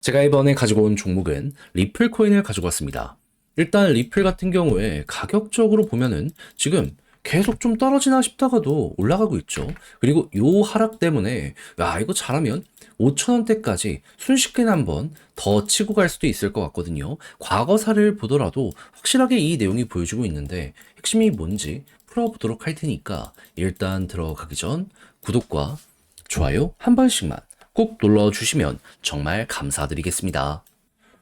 제가 이번에 가지고 온 종목은 리플 코인을 가지고 왔습니다. 일단 리플 같은 경우에 가격적으로 보면은 지금 계속 좀 떨어지나 싶다가도 올라가고 있죠. 그리고 요 하락 때문에 이거 잘하면 5,000원대까지 순식간에 한번 더 치고 갈 수도 있을 것 같거든요. 과거 사례를 보더라도 확실하게 이 내용이 보여주고 있는데 핵심이 뭔지 풀어보도록 할 테니까 일단 들어가기 전 구독과 좋아요 한 번씩만 꼭 눌러주시면 정말 감사드리겠습니다.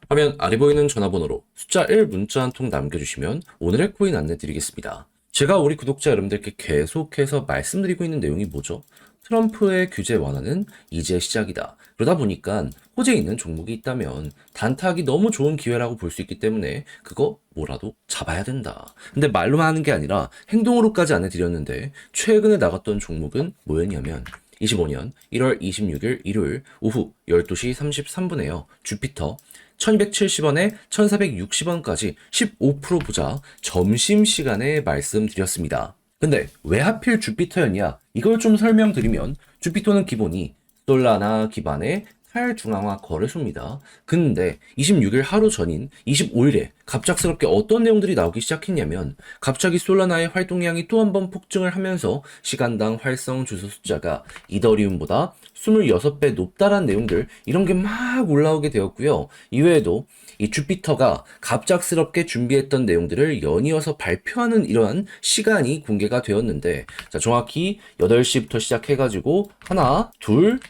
화면 아래 보이는 전화번호로 숫자 1 문자 한 통 남겨주시면 오늘의 코인 안내드리겠습니다. 제가 우리 구독자 여러분들께 계속해서 말씀드리고 있는 내용이 뭐죠? 트럼프의 규제 완화는 이제 시작이다. 그러다 보니까 호재에 있는 종목이 있다면 단타하기 너무 좋은 기회라고 볼 수 있기 때문에 그거 뭐라도 잡아야 된다. 근데 말로만 하는 게 아니라 행동으로까지 안내드렸는데 최근에 나갔던 종목은 뭐였냐면 25년 1월 26일 일요일 오후 12시 33분에요. 주피터 1270원에 1460원까지 15% 보자 점심시간에 말씀드렸습니다. 근데 왜 하필 주피터였냐? 이걸 좀 설명드리면 주피터는 기본이 솔라나 기반의 탈중앙화 거래소입니다. 근데 26일 하루 전인 25일에 갑작스럽게 어떤 내용들이 나오기 시작했냐면 갑자기 솔라나의 활동량이 또 한 번 폭증을 하면서 시간당 활성 주소 숫자가 이더리움보다 26배 높다란 내용들 이런 게 막 올라오게 되었고요. 이외에도 이 주피터가 갑작스럽게 준비했던 내용들을 연이어서 발표하는 이러한 시간이 공개가 되었는데 자 정확히 8시부터 시작해가지고 하나, 둘,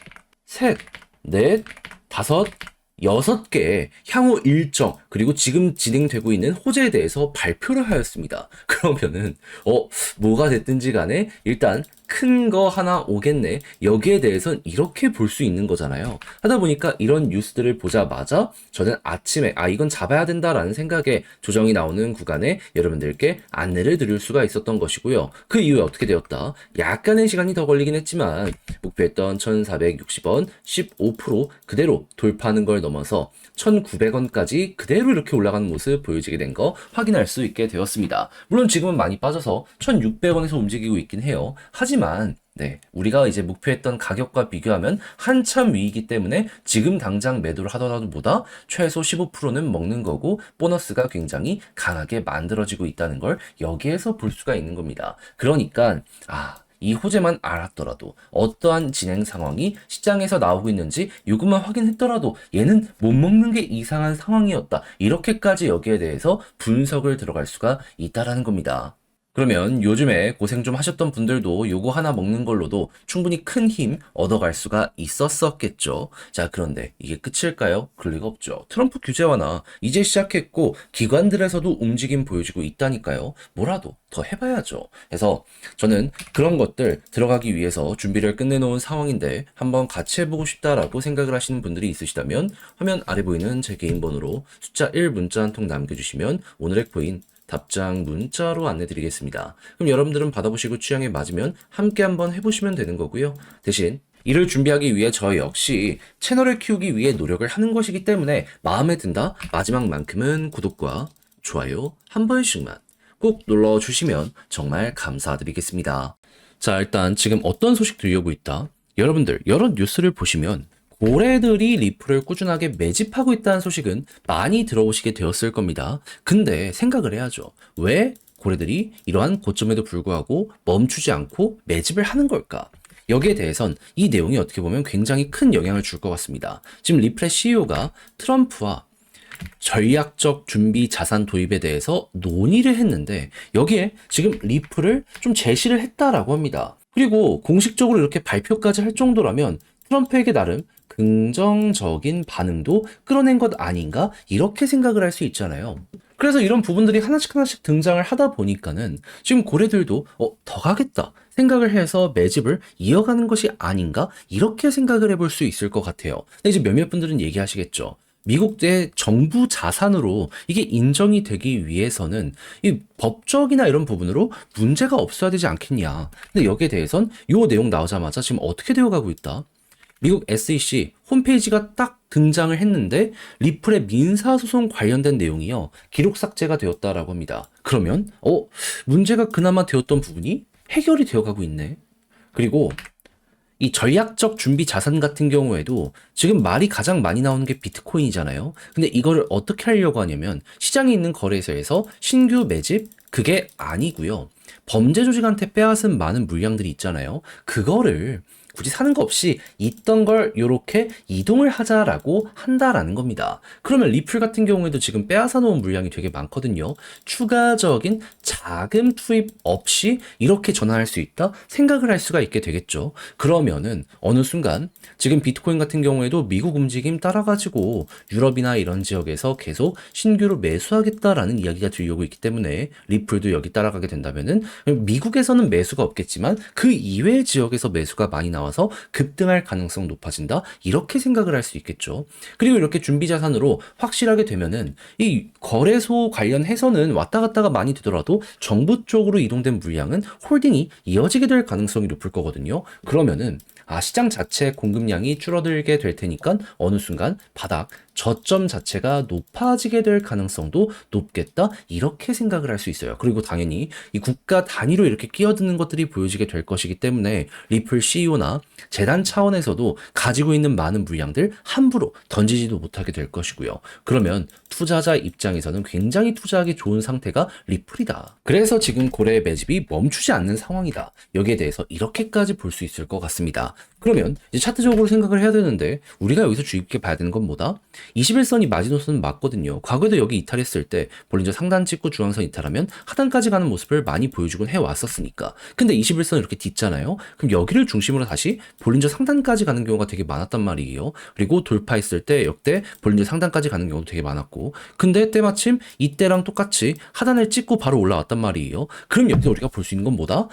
셋, 넷, 다섯, 6개의 향후 일정 그리고 지금 진행되고 있는 호재에 대해서 발표를 하였습니다. 그러면은 뭐가 됐든지 간에 일단 큰 거 하나 오겠네. 여기에 대해선 이렇게 볼 수 있는 거잖아요. 하다 보니까 이런 뉴스들을 보자마자 저는 아침에 이건 잡아야 된다라는 생각에 조정이 나오는 구간에 여러분들께 안내를 드릴 수가 있었던 것이고요. 그 이후에 어떻게 되었다? 약간의 시간이 더 걸리긴 했지만 목표했던 1,460원 15% 그대로 돌파하는 걸 넘어서 1,900원까지 그대로 이렇게 올라가는 모습 보여지게 된 거 확인할 수 있게 되었습니다. 물론 지금은 많이 빠져서 1,600원에서 움직이고 있긴 해요. 하지만 우리가 이제 목표했던 가격과 비교하면 한참 위이기 때문에 지금 당장 매도를 하더라도 보다 최소 15%는 먹는 거고 보너스가 굉장히 강하게 만들어지고 있다는 걸 여기에서 볼 수가 있는 겁니다. 그러니까 이 호재만 알았더라도 어떠한 진행 상황이 시장에서 나오고 있는지 요것만 확인했더라도 얘는 못 먹는 게 이상한 상황이었다. 이렇게까지 여기에 대해서 분석을 들어갈 수가 있다라는 겁니다. 그러면 요즘에 고생 좀 하셨던 분들도 요거 하나 먹는 걸로도 충분히 큰 힘 얻어갈 수가 있었었겠죠. 자, 그런데 이게 끝일까요? 그럴 리가 없죠. 트럼프 규제 완화 이제 시작했고 기관들에서도 움직임 보여지고 있다니까요. 뭐라도 더 해봐야죠. 그래서 저는 그런 것들 들어가기 위해서 준비를 끝내놓은 상황인데 한번 같이 해보고 싶다라고 생각을 하시는 분들이 있으시다면 화면 아래 보이는 제 개인 번호로 숫자 1 문자 한 통 남겨주시면 오늘의 코인 답장 문자로 안내드리겠습니다. 그럼 여러분들은 받아보시고 취향에 맞으면 함께 한번 해보시면 되는 거고요. 대신 이를 준비하기 위해 저 역시 채널을 키우기 위해 노력을 하는 것이기 때문에 마음에 든다 마지막만큼은 구독과 좋아요 한 번씩만 꼭 눌러주시면 정말 감사드리겠습니다. 자, 일단 지금 어떤 소식 들려오고 있다? 여러분들 여러 뉴스를 보시면 고래들이 리플을 꾸준하게 매집하고 있다는 소식은 많이 들어오시게 되었을 겁니다. 근데 생각을 해야죠. 왜 고래들이 이러한 고점에도 불구하고 멈추지 않고 매집을 하는 걸까? 여기에 대해선 이 내용이 어떻게 보면 굉장히 큰 영향을 줄 것 같습니다. 지금 리플의 CEO가 트럼프와 전략적 준비 자산 도입에 대해서 논의를 했는데 여기에 지금 리플을 좀 제시를 했다라고 합니다. 그리고 공식적으로 이렇게 발표까지 할 정도라면 트럼프에게 나름 긍정적인 반응도 끌어낸 것 아닌가? 이렇게 생각을 할 수 있잖아요. 그래서 이런 부분들이 하나씩 하나씩 등장을 하다 보니까는 지금 고래들도 더 가겠다 생각을 해서 매집을 이어가는 것이 아닌가? 이렇게 생각을 해볼 수 있을 것 같아요. 근데 이제 몇몇 분들은 얘기하시겠죠. 미국 내 정부 자산으로 이게 인정이 되기 위해서는 이 법적이나 이런 부분으로 문제가 없어야 되지 않겠냐. 근데 여기에 대해선 요 내용 나오자마자 지금 어떻게 되어가고 있다? 미국 SEC 홈페이지가 딱 등장을 했는데 리플의 민사소송 관련된 내용이요. 기록 삭제가 되었다라고 합니다. 그러면 문제가 그나마 되었던 부분이 해결이 되어가고 있네. 그리고 이 전략적 준비 자산 같은 경우에도 지금 말이 가장 많이 나오는 게 비트코인이잖아요. 근데 이거를 어떻게 하려고 하냐면 시장에 있는 거래소에서 신규 매집 그게 아니고요. 범죄 조직한테 빼앗은 많은 물량들이 있잖아요. 그거를 굳이 사는 거 없이 있던 걸 요렇게 이동을 하자라고 한다라는 겁니다. 그러면 리플 같은 경우에도 지금 빼앗아 놓은 물량이 되게 많거든요. 추가적인 자금 투입 없이 이렇게 전환할 수 있다? 생각을 할 수가 있게 되겠죠. 그러면은 어느 순간 지금 비트코인 같은 경우에도 미국 움직임 따라가지고 유럽이나 이런 지역에서 계속 신규로 매수하겠다라는 이야기가 들려오고 있기 때문에 리플도 여기 따라가게 된다면은 미국에서는 매수가 없겠지만 그 이외의 지역에서 매수가 많이 나와서 급등할 가능성 높아진다. 이렇게 생각을 할 수 있겠죠. 그리고 이렇게 준비 자산으로 확실하게 되면은 이 거래소 관련해서는 왔다 갔다가 많이 되더라도 정부 쪽으로 이동된 물량은 홀딩이 이어지게 될 가능성이 높을 거거든요. 그러면은 시장 자체 공급량이 줄어들게 될 테니까 어느 순간 바닥 저점 자체가 높아지게 될 가능성도 높겠다. 이렇게 생각을 할 수 있어요. 그리고 당연히 이 국가 단위로 이렇게 끼어드는 것들이 보여지게 될 것이기 때문에 리플 CEO나 재단 차원에서도 가지고 있는 많은 물량들 함부로 던지지도 못하게 될 것이고요. 그러면 투자자 입장에서는 굉장히 투자하기 좋은 상태가 리플이다. 그래서 지금 고래의 매집이 멈추지 않는 상황이다. 여기에 대해서 이렇게까지 볼 수 있을 것 같습니다. 그러면 이제 차트적으로 생각을 해야 되는데 우리가 여기서 주의 깊게 봐야 되는 건 뭐다? 21선이 마지노선은 맞거든요. 과거에도 여기 이탈했을 때 볼린저 상단 찍고 중앙선 이탈하면 하단까지 가는 모습을 많이 보여주곤 해왔었으니까. 근데 21선 이렇게 딛잖아요. 그럼 여기를 중심으로 다시 볼린저 상단까지 가는 경우가 되게 많았단 말이에요. 그리고 돌파했을 때 역대 볼린저 상단까지 가는 경우도 되게 많았고. 근데 때마침 이때랑 똑같이 하단을 찍고 바로 올라왔단 말이에요. 그럼 여기서 우리가 볼 수 있는 건 뭐다?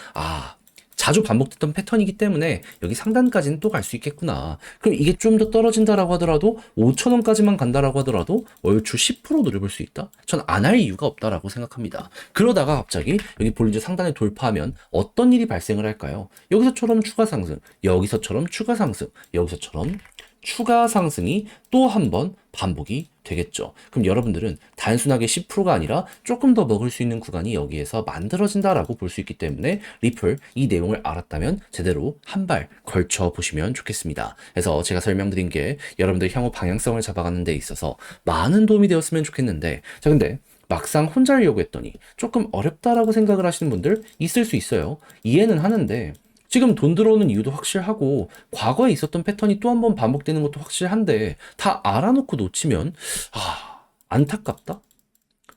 자주 반복됐던 패턴이기 때문에 여기 상단까지는 또 갈 수 있겠구나. 그럼 이게 좀 더 떨어진다라고 하더라도 5,000원까지만 간다라고 하더라도 월추 10% 노려볼 수 있다? 전 안 할 이유가 없다라고 생각합니다. 그러다가 갑자기 여기 볼린저 상단에 돌파하면 어떤 일이 발생을 할까요? 여기서처럼 추가 상승, 여기서처럼 추가 상승, 여기서처럼 추가 상승이 또 한 번 반복이 되겠죠. 그럼 여러분들은 단순하게 10%가 아니라 조금 더 먹을 수 있는 구간이 여기에서 만들어진다라고 볼 수 있기 때문에 리플 이 내용을 알았다면 제대로 한 발 걸쳐 보시면 좋겠습니다. 그래서 제가 설명드린 게 여러분들 향후 방향성을 잡아가는 데 있어서 많은 도움이 되었으면 좋겠는데 자 근데 막상 혼자 하려고 했더니 조금 어렵다라고 생각을 하시는 분들 있을 수 있어요. 이해는 하는데 지금 돈 들어오는 이유도 확실하고 과거에 있었던 패턴이 또 한 번 반복되는 것도 확실한데 다 알아놓고 놓치면 안타깝다?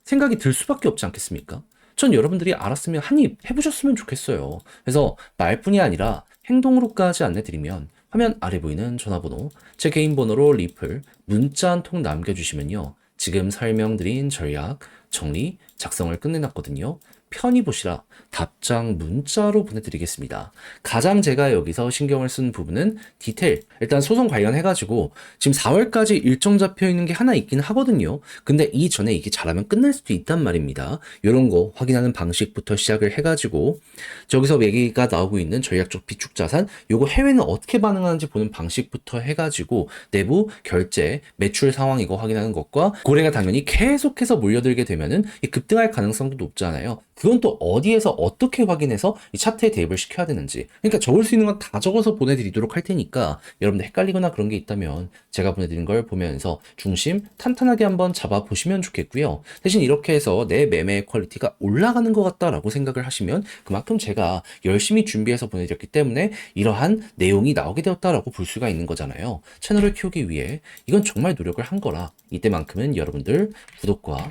생각이 들 수밖에 없지 않겠습니까? 전 여러분들이 알았으면 한입 해보셨으면 좋겠어요. 그래서 말뿐이 아니라 행동으로까지 안내드리면 화면 아래 보이는 전화번호 제 개인 번호로 리플 문자 한 통 남겨주시면요. 지금 설명드린 전략 정리 작성을 끝내놨거든요. 편히 보시라 답장 문자로 보내드리겠습니다. 가장 제가 여기서 신경을 쓴 부분은 디테일. 일단 소송 관련해가지고 지금 4월까지 일정 잡혀 있는 게 하나 있긴 하거든요. 근데 이전에 이게 잘하면 끝날 수도 있단 말입니다. 이런 거 확인하는 방식부터 시작을 해가지고 저기서 얘기가 나오고 있는 전략적 비축 자산 요거 해외는 어떻게 반응하는지 보는 방식부터 해가지고 내부 결제 매출 상황 이거 확인하는 것과 고래가 당연히 계속해서 몰려들게 되면은 급등할 가능성도 높잖아요. 그건 또 어디에서 어떻게 확인해서 이 차트에 대입을 시켜야 되는지. 그러니까 적을 수 있는 건 다 적어서 보내드리도록 할 테니까 여러분들 헷갈리거나 그런 게 있다면 제가 보내드린 걸 보면서 중심 탄탄하게 한번 잡아보시면 좋겠고요. 대신 이렇게 해서 내 매매의 퀄리티가 올라가는 것 같다라고 생각을 하시면 그만큼 제가 열심히 준비해서 보내드렸기 때문에 이러한 내용이 나오게 되었다라고 볼 수가 있는 거잖아요. 채널을 키우기 위해 이건 정말 노력을 한 거라 이때만큼은 여러분들 구독과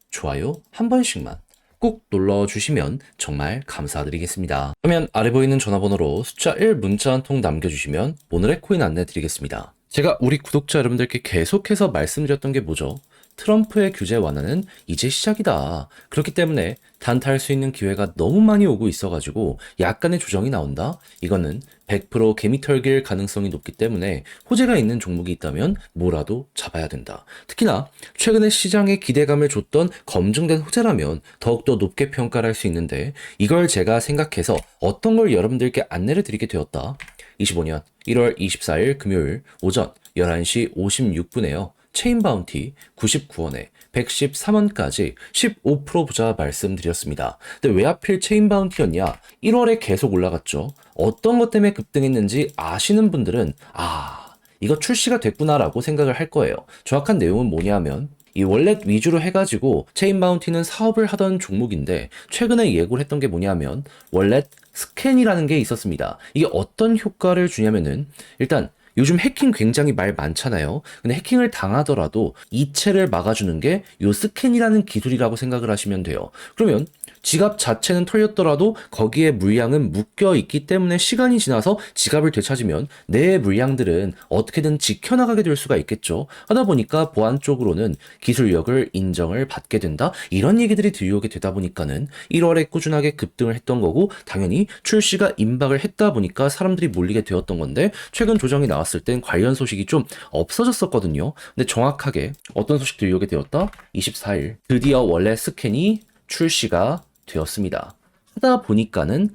좋아요 한 번씩만 꼭 눌러주시면 정말 감사드리겠습니다. 그러면 아래 보이는 전화번호로 숫자 1 문자 한 통 남겨주시면 오늘의 코인 안내 드리겠습니다. 제가 우리 구독자 여러분들께 계속해서 말씀드렸던 게 뭐죠? 트럼프의 규제 완화는 이제 시작이다. 그렇기 때문에 단타할 수 있는 기회가 너무 많이 오고 있어가지고 약간의 조정이 나온다? 이거는 100% 개미 털길 가능성이 높기 때문에 호재가 있는 종목이 있다면 뭐라도 잡아야 된다. 특히나 최근에 시장에 기대감을 줬던 검증된 호재라면 더욱더 높게 평가를 할 수 있는데 이걸 제가 생각해서 어떤 걸 여러분들께 안내를 드리게 되었다. 25년 1월 24일 금요일 오전 11시 56분에요. 체인 바운티 99원에 113원까지 15% 부자 말씀드렸습니다. 근데 왜 하필 체인 바운티였냐? 1월에 계속 올라갔죠. 어떤 것 때문에 급등했는지 아시는 분들은 이거 출시가 됐구나라고 생각을 할 거예요. 정확한 내용은 뭐냐면 이 월렛 위주로 해가지고 체인 바운티는 사업을 하던 종목인데 최근에 예고를 했던 게 뭐냐면 월렛 스캔이라는 게 있었습니다. 이게 어떤 효과를 주냐면은 일단 요즘 해킹 굉장히 말 많잖아요. 근데 해킹을 당하더라도 이체를 막아주는 게 요 스캔이라는 기술이라고 생각을 하시면 돼요. 그러면 지갑 자체는 털렸더라도 거기에 물량은 묶여 있기 때문에 시간이 지나서 지갑을 되찾으면 내 물량들은 어떻게든 지켜나가게 될 수가 있겠죠. 하다 보니까 보안 쪽으로는 기술력을 인정을 받게 된다. 이런 얘기들이 들려오게 되다 보니까는 1월에 꾸준하게 급등을 했던 거고 당연히 출시가 임박을 했다 보니까 사람들이 몰리게 되었던 건데 최근 조정이 나왔을 땐 관련 소식이 좀 없어졌었거든요. 근데 정확하게 어떤 소식 들려오게 되었다? 24일 드디어 원래 스캔이 출시가 되었습니다. 하다 보니까는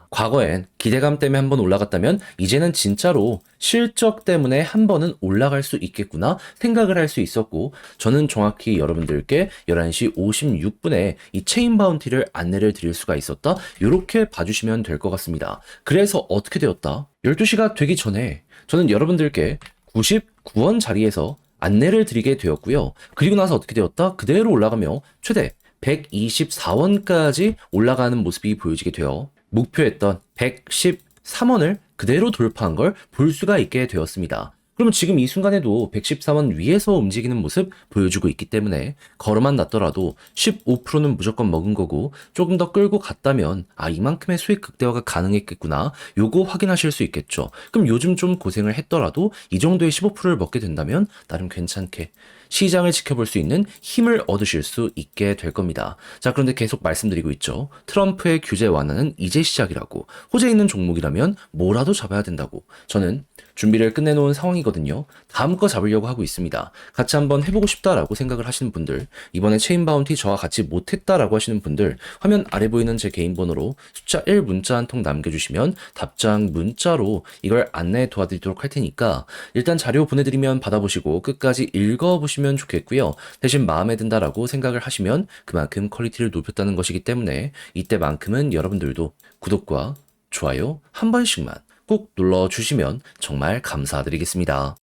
과거엔 기대감 때문에 한번 올라갔다면 이제는 진짜로 실적 때문에 한 번은 올라갈 수 있겠구나 생각을 할 수 있었고 저는 정확히 여러분들께 11시 56분에 이 체인 바운티를 안내를 드릴 수가 있었다. 이렇게 봐주시면 될 것 같습니다. 그래서 어떻게 되었다? 12시가 되기 전에 저는 여러분들께 99원 자리에서 안내를 드리게 되었고요. 그리고 나서 어떻게 되었다? 그대로 올라가며 최대 124원까지 올라가는 모습이 보여지게 되어 목표했던 113원을 그대로 돌파한 걸 볼 수가 있게 되었습니다. 그러면 지금 이 순간에도 113원 위에서 움직이는 모습 보여주고 있기 때문에 걸어만 놨더라도 15%는 무조건 먹은 거고 조금 더 끌고 갔다면 이만큼의 수익 극대화가 가능했겠구나 요거 확인하실 수 있겠죠. 그럼 요즘 좀 고생을 했더라도 이 정도의 15%를 먹게 된다면 나름 괜찮게 시장을 지켜볼 수 있는 힘을 얻으실 수 있게 될 겁니다. 자, 그런데 계속 말씀드리고 있죠. 트럼프의 규제 완화는 이제 시작이라고. 호재 있는 종목이라면 뭐라도 잡아야 된다고. 저는 준비를 끝내놓은 상황이거든요. 다음 거 잡으려고 하고 있습니다. 같이 한번 해보고 싶다라고 생각을 하시는 분들, 이번에 체인 바운티 저와 같이 못했다라고 하시는 분들, 화면 아래 보이는 제 개인 번호로 숫자 1 문자 한 통 남겨주시면 답장 문자로 이걸 안내 도와드리도록 할 테니까 일단 자료 보내드리면 받아보시고 끝까지 읽어보시면 좋겠고요. 대신 마음에 든다라고 생각을 하시면 그만큼 퀄리티를 높였다는 것이기 때문에 이때만큼은 여러분들도 구독과 좋아요 한 번씩만 꼭 눌러주시면 정말 감사드리겠습니다.